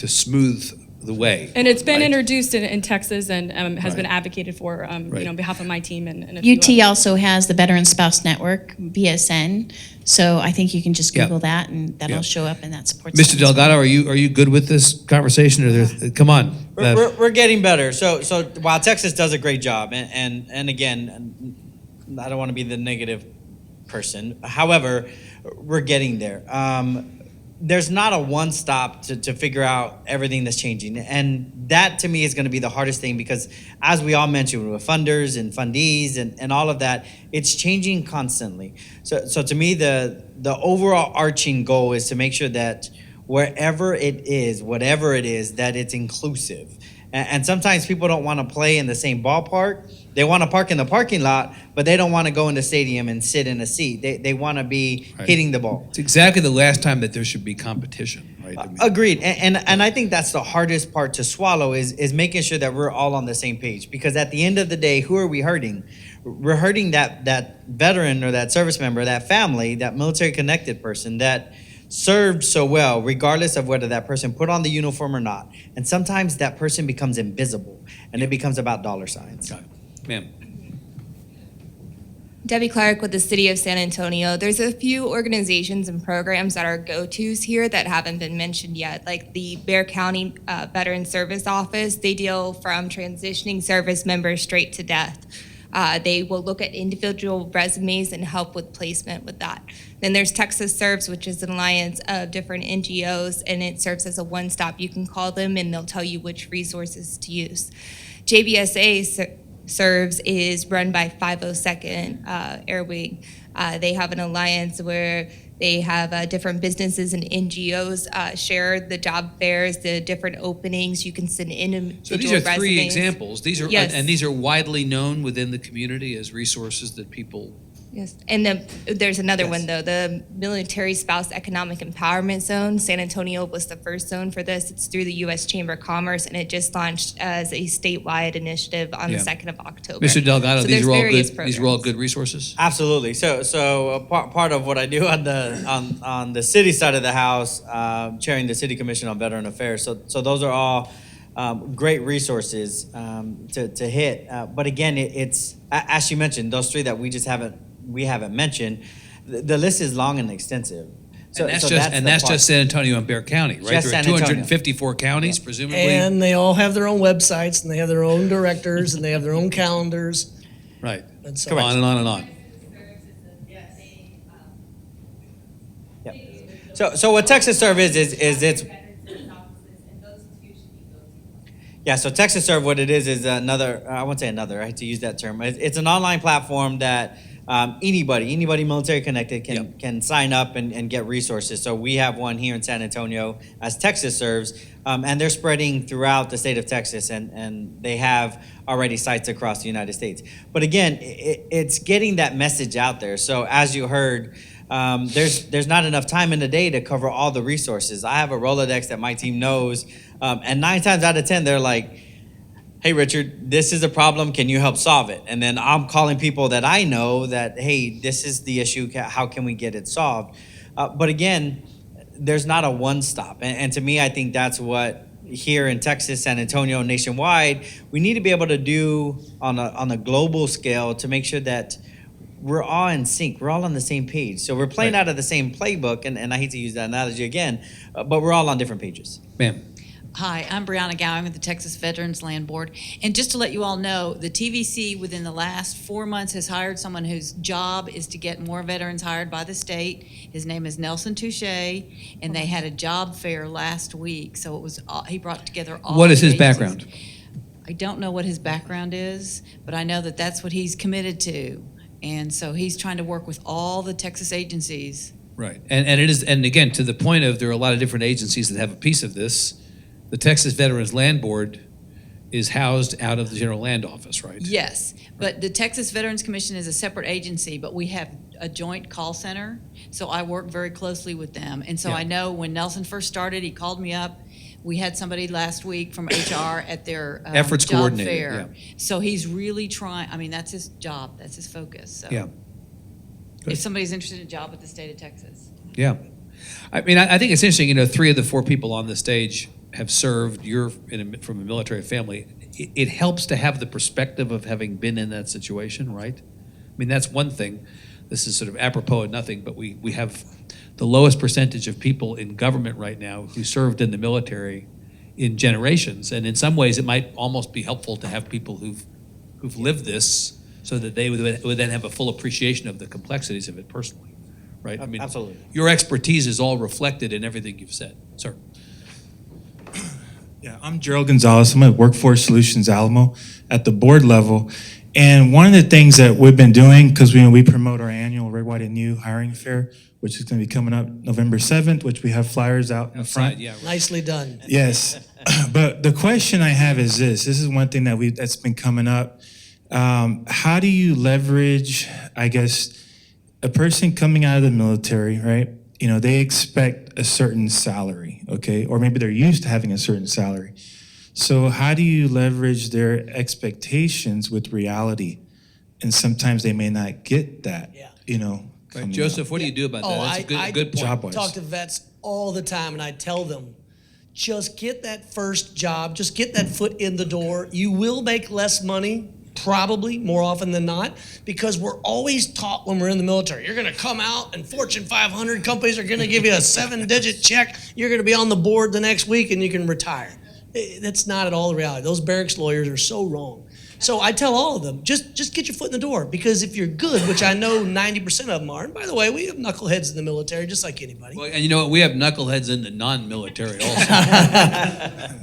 smooth the way. And it's been right? introduced in Texas and has Right. been advocated for, Right. on behalf of my team and a few UT others. also has the Veteran Spouse Network, VSN. So I think you can just Yeah. Google that, and that'll Yeah. show up, and that supports. Mr. them as well. Delgado, are you good with this conversation? Or come on. We're getting better. So while Texas does a great job, and again, I don't want to be the negative person. However, we're getting there. There's not a one stop to figure out everything that's changing. And that to me is going to be the hardest thing, because as we all mentioned, with funders and fundees and all of that, it's changing constantly. So to me, the overall arching goal is to make sure that wherever it is, whatever it is, that it's inclusive. And sometimes people don't want to play in the same ballpark. They want to park in the parking lot, but they don't want to go in the stadium and sit in a seat. They want to be Right. hitting the ball. It's exactly the last time that there should be competition, right? I mean, Agreed. And I think that's the hardest part to swallow is making sure that we're all on the same page. Because at the end of the day, who are we hurting? We're hurting that veteran or that service member, that family, that military connected person that served so well, regardless of whether that person put on the uniform or not. And sometimes that person becomes invisible, and it becomes about dollar signs. Got it. Ma'am. Debbie Clark with the City of San Antonio. There's a few organizations and programs that are go-tos here that haven't been mentioned yet, like the Bexar County Veteran Service Office. They deal from transitioning service members straight to death. They will look at individual resumes and help with placement with that. Then there's Texas Serves, which is an alliance of different NGOs, and it serves as a one-stop. You can call them and they'll tell you which resources to use. JBSA Serves is run by 502nd Air Wing. They have an alliance where they have different businesses and NGOs share the job fairs, the different openings. You can send individual So these are three resumes. examples. These are Yes. and these are widely known within the community as resources that people. Yes, and then there's another Yes. one though, the Military Spouse Economic Empowerment Zone. San Antonio was the first zone for this. It's through the U.S. Chamber of Commerce, and it just launched as a statewide initiative on Yeah. the 2nd of October. Mr. Delgado, So these there's are all various good. These are all programs. good resources. Absolutely. So part of what I do on the city side of the house, chairing the City Commission on Veteran Affairs. So those are all great resources to hit. But again, it's as you mentioned, those three that we haven't mentioned. The list is long and extensive. And that's just San Antonio and Bexar County, right? Just There are San Antonio. 254 counties, presumably. And they all have their own websites, and they have their own directors, and they have their own calendars. Right. And so On and on and on. So what Texas Serve is it's yeah. So Texas Serve, what it is another. I won't say another. I hate to use that term. It's an online platform that anybody military connected can sign up and get resources. So we have one here in San Antonio as Texas Serves, and they're spreading throughout the state of Texas, and they have already sites across the United States. But again, it's getting that message out there. So as you heard, there's not enough time in the day to cover all the resources. I have a Rolodex that my team knows, and 9 times out of 10, they're like, hey, Richard, this is a problem. Can you help solve it? And then I'm calling people that I know that, hey, this is the issue. How can we get it solved? But again, there's not a one stop. And to me, I think that's what here in Texas, San Antonio, nationwide, we need to be able to do on a global scale to make sure that we're all in sync. We're all on the same page. So we're playing out of the same playbook. And I hate to use that analogy again, but we're all on different pages. Ma'am. Hi, I'm Brianna Gowing with the Texas Veterans Land Board. And just to let you all know, the TVC within the last 4 months has hired someone whose job is to get more veterans hired by the state. His name is Nelson Touche, and they had a job fair last week. So it was he brought together all. What is the his agencies. background? I don't know what his background is, but I know that that's what he's committed to. And so he's trying to work with all the Texas agencies. Right. And it is, and again, to the point of there are a lot of different agencies that have a piece of this. The Texas Veterans Land Board is housed out of the General Land Office, right? Yes, but the Texas Veterans Commission is a separate agency, but we have a joint call center, so I work very closely with them. And so Yeah. I know when Nelson first started, he called me up. We had somebody last week from HR at their Efforts job coordinator, fair. So he's really trying, I mean, that's his job, that's his focus. So Yeah. Good. if somebody's interested in a job with the state of Texas. Yeah. I mean, I think it's interesting, 3 of the 4 people on the stage have served. You're from a military family. It helps to have the perspective of having been in that situation, right? I mean, that's one thing. This is sort of apropos of nothing, but we have the lowest percentage of people in government right now who served in the military in generations. And in some ways, it might almost be helpful to have people who've lived this so that they would then have a full appreciation of the complexities of it personally, right? I mean, Absolutely. your expertise is all reflected in everything you've said, sir. Yeah, I'm Gerald Gonzalez. I'm at Workforce Solutions Alamo at the board level. And one of the things that we've been doing, because we promote our annual Red, White, and New hiring fair, which is going to be coming up November 7th, which we have flyers out in the front. Yeah, right. Nicely done. Yes. But the question I have is this. This is one thing that's been coming up. How do you leverage, I guess, a person coming out of the military, right? They expect a certain salary, okay? Or maybe they're used to having a certain salary. So how do you leverage their expectations with reality? And sometimes they may not get that, Yeah. Right. Joseph, what do you do about that? That's a good point. Job-wise. Talk to vets all the time, and I tell them, just get that first job, just get that foot in the door. You will make less money, probably more often than not, because we're always taught when we're in the military, you're going to come out and Fortune 500 companies are going to give you a 7-digit check. You're going to be on the board the next week and you can retire. That's not at all the reality. Those barracks lawyers are so wrong. So I tell all of them, just get your foot in the door, because if you're good, which I know 90% of them are, and by the way, we have knuckleheads in the military just like anybody. Well, and you know what? We have knuckleheads in the non-military also.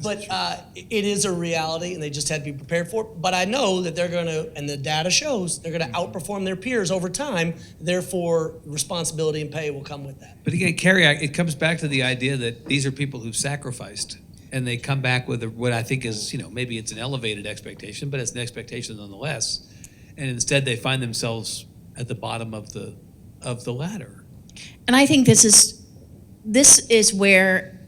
But it is a reality, and they just had to be prepared for it. But I know that they're going to, and the data shows, they're going to outperform their peers over time. Therefore, responsibility and pay will come with that. But again, Carrie, it comes back to the idea that these are people who've sacrificed, and they come back with what I think is, maybe it's an elevated expectation, but it's an expectation nonetheless. And instead, they find themselves at the bottom of the ladder. And I think this is where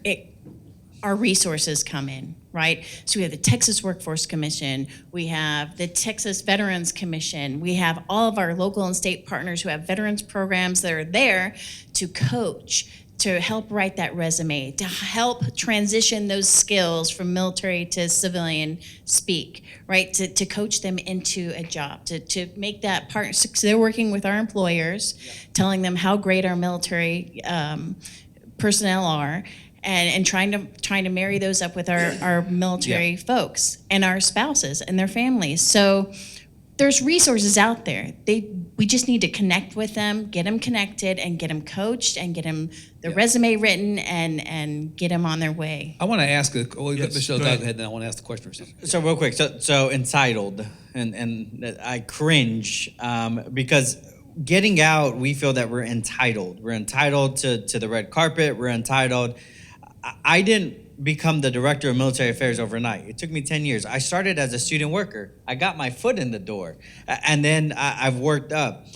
our resources come in, right? So we have the Texas Workforce Commission, we have the Texas Veterans Commission, we have all of our local and state partners who have veterans programs that are there to coach, to help write that resume, to help transition those skills from military to civilian speak, right? To coach them into a job, to make that partner. So they're working with our employers, telling them how great our military personnel are, and trying to marry those up with our military folks and our spouses and their families. So there's resources out there. We just need to connect with them, get them connected, and get them coached, and get them the resume written, and get them on their way. I want to ask, Michelle, go go ahead. ahead, then I want to ask the question or something. So real quick, so entitled, and I cringe because getting out, we feel that we're entitled. We're entitled to the red carpet. We're entitled. I didn't become the director of military affairs overnight. It took me 10 years. I started as a student worker. I got my foot in the door, and then I've worked up.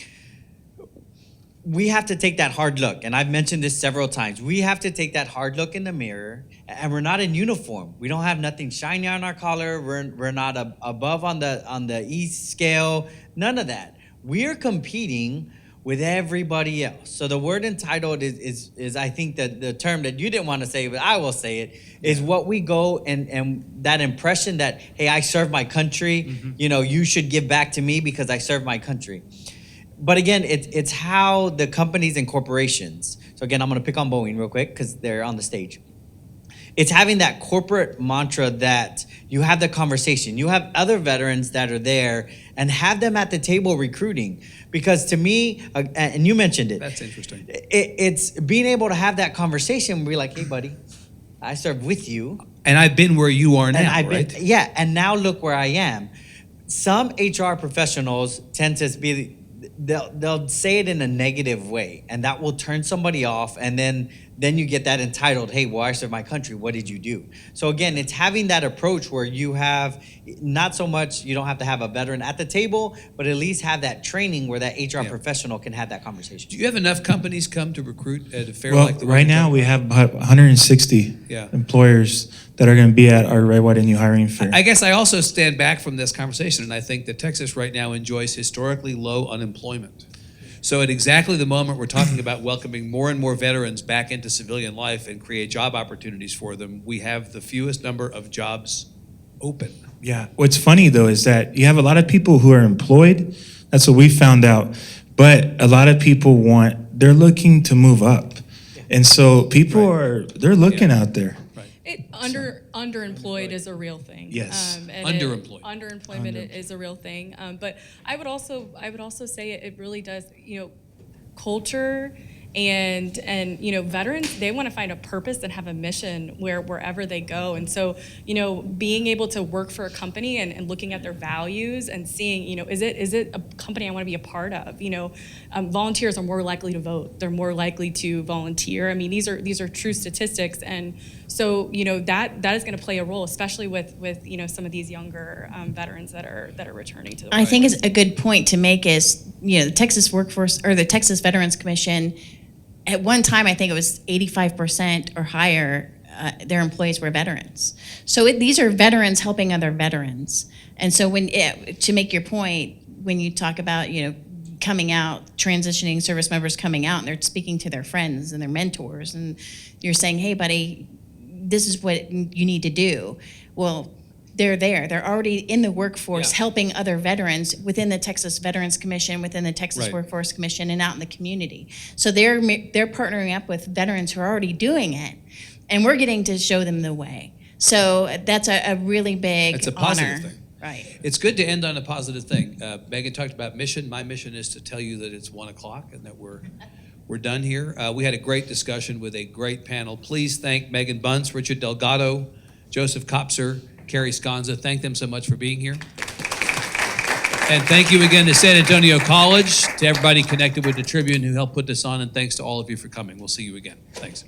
we have to take that hard look, and I've mentioned this several times. We have to take that hard look in the mirror, and we're not in uniform. We don't have nothing shiny on our collar. We're not above on the E scale. None of that. We're competing with everybody else. So the word entitled is I think that the term that you didn't want to say, but I will say it, is what we go and that impression that, hey, I serve my country, you should give back to me because I serve my country. But again, it's how the companies and corporations, so again, I'm going to pick on Boeing real quick because they're on the stage. It's having that corporate mantra that you have the conversation. You have other veterans that are there and have them at the table recruiting. Because to me, and you mentioned it. That's interesting. It's being able to have that conversation and be like, hey, buddy, I served with you. And I've been where you are now, right? Yeah, and now look where I am. Some HR professionals tend to be, they'll say it in a negative way, and that will turn somebody off, and then you get that entitled, hey, well, I served my country, what did you do? So again, it's having that approach where you have not so much, you don't have to have a veteran at the table, but at least have that training where that HR professional can have that conversation. Do you have enough companies come to recruit at a fair Well, like the right now we have about 160 employers that are going to be at our Red, White, and New hiring fair. I guess I also stand back from this conversation, and I think that Texas right now enjoys historically low unemployment. So at exactly the moment we're talking about welcoming more and more veterans back into civilian life and create job opportunities for them, we have the fewest number of jobs open. Yeah. What's funny, though, is that you have a lot of people who are employed. That's what we found out. But a lot of people they're looking to move up. And so people they're looking out there. Underemployed is a real thing. Yes. Underemployed. Underemployment is a real thing. But I would also say it really does, culture and veterans, they want to find a purpose and have a mission wherever they go. And so, being able to work for a company and looking at their values and seeing, is it a company I want to be a part of? Volunteers are more likely to vote. They're more likely to volunteer. I mean, these are true statistics. And so, that is going to play a role, especially with some of these younger veterans that are returning to the work. I think is a good point to make is, the Texas Workforce or the Texas Veterans Commission, at one time, I think it was 85% or higher, their employees were veterans. So these are veterans helping other veterans. And so to make your point, when you talk about, coming out, transitioning service members coming out, and they're speaking to their friends and their mentors, and you're saying, hey, buddy, this is what you need to do. Well, they're there. They're already in the workforce helping other veterans within the Texas Veterans Commission, within the Texas Workforce Commission, and out in the community. So they're partnering up with veterans who are already doing it, and we're getting to show them the way. So that's a really big It's a positive honor. thing. Right. It's good to end on a positive thing. Megan talked about mission. My mission is to tell you that it's 1:00 and that we're done here. We had a great discussion with a great panel. Please thank Megan Bunce, Richard Delgado, Joseph Kopser, Carrie Sconza. Thank them so much for being here. And thank you again to San Antonio College, to everybody connected with the Tribune who helped put this on, and thanks to all of you for coming. We'll see you again. Thanks.